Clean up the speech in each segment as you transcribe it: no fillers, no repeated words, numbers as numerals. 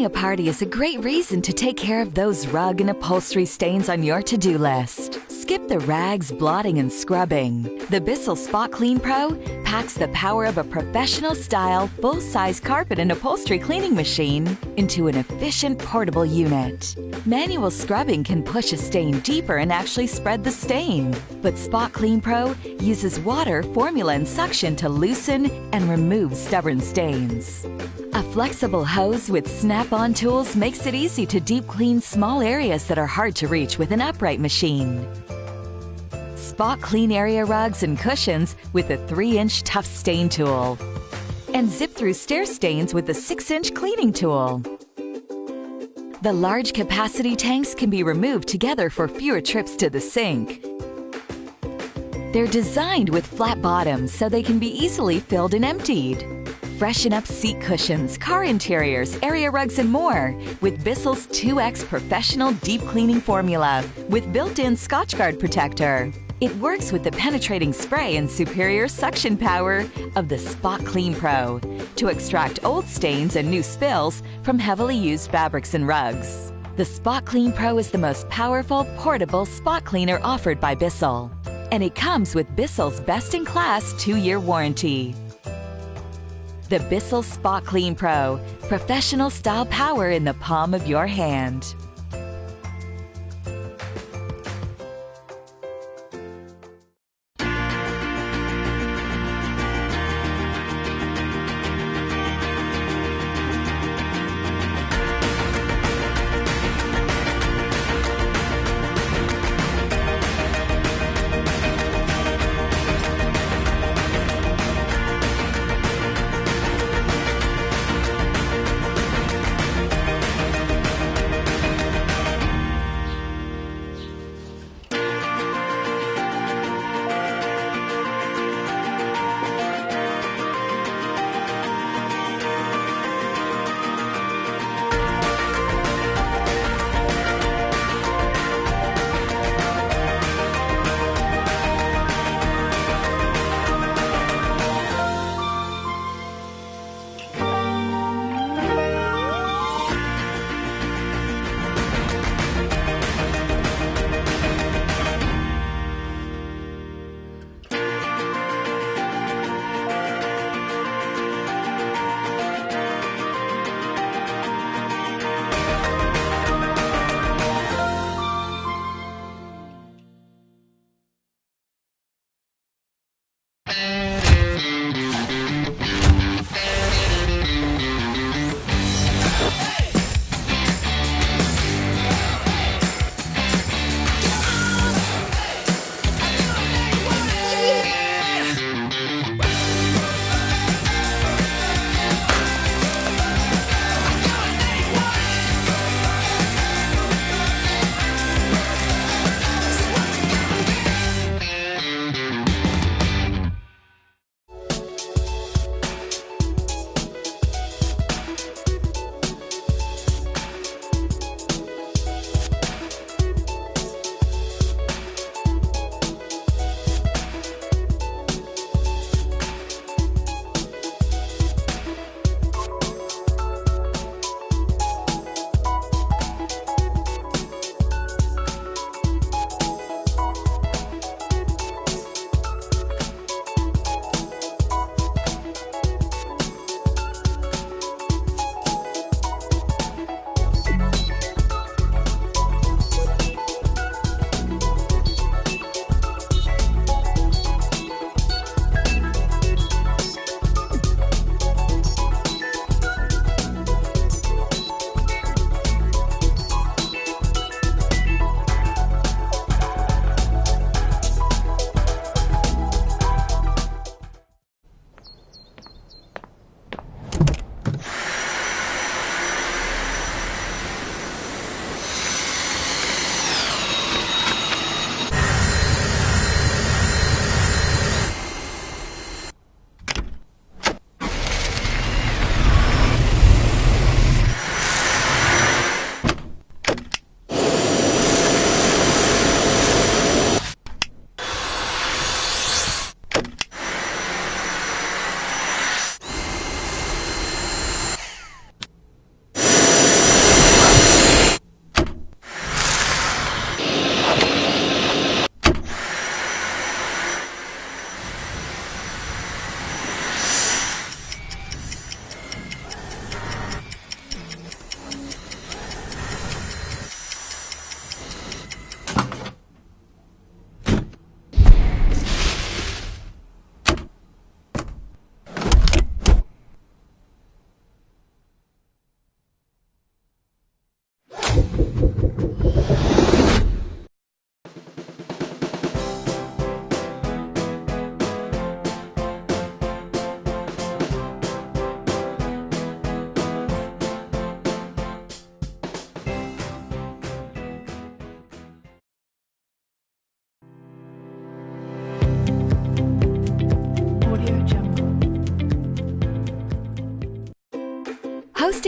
Throwing a party is a great reason to take care of those rug and upholstery stains on your to-do list. Skip the rags, blotting, and scrubbing. The Bissell Spot Clean Pro packs the power of a professional-style, full-size carpet and upholstery cleaning machine into an efficient, portable unit. Manual scrubbing can push a stain deeper and actually spread the stain. But Spot Clean Pro uses water, formula, and suction to loosen and remove stubborn stains. A flexible hose with snap-on tools makes it easy to deep clean small areas that are hard to reach with an upright machine. Spot clean area rugs and cushions with a 3-inch tough stain tool. And zip through stair stains with a 6-inch cleaning tool. The large capacity tanks can be removed together for fewer trips to the sink. They're designed with flat bottoms so they can be easily filled and emptied. Freshen up seat cushions, car interiors, area rugs, and more with Bissell's 2X Professional Deep Cleaning Formula with built-in Scotchgard protector. It works with the penetrating spray and superior suction power of the Spot Clean Pro to extract old stains and new spills from heavily used fabrics and rugs. The Spot Clean Pro is the most powerful, portable spot cleaner offered by Bissell. And it comes with Bissell's best-in-class 2-year warranty. The Bissell Spot Clean Pro, professional style power in the palm of your hand.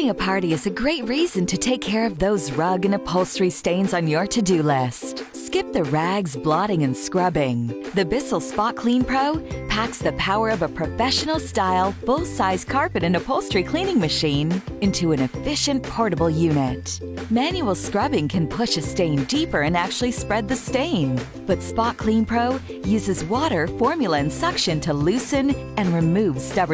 Having a party is a great reason to take care of those rug and upholstery stains on your to-do list. Skip the rags, blotting, and scrubbing. The Bissell Spot Clean Pro packs the power of a professional-style, full-size carpet and upholstery cleaning machine into an efficient, portable unit. Manual scrubbing can push a stain deeper and actually spread the stain. But Spot Clean Pro uses water, formula, and suction to loosen and remove stubborn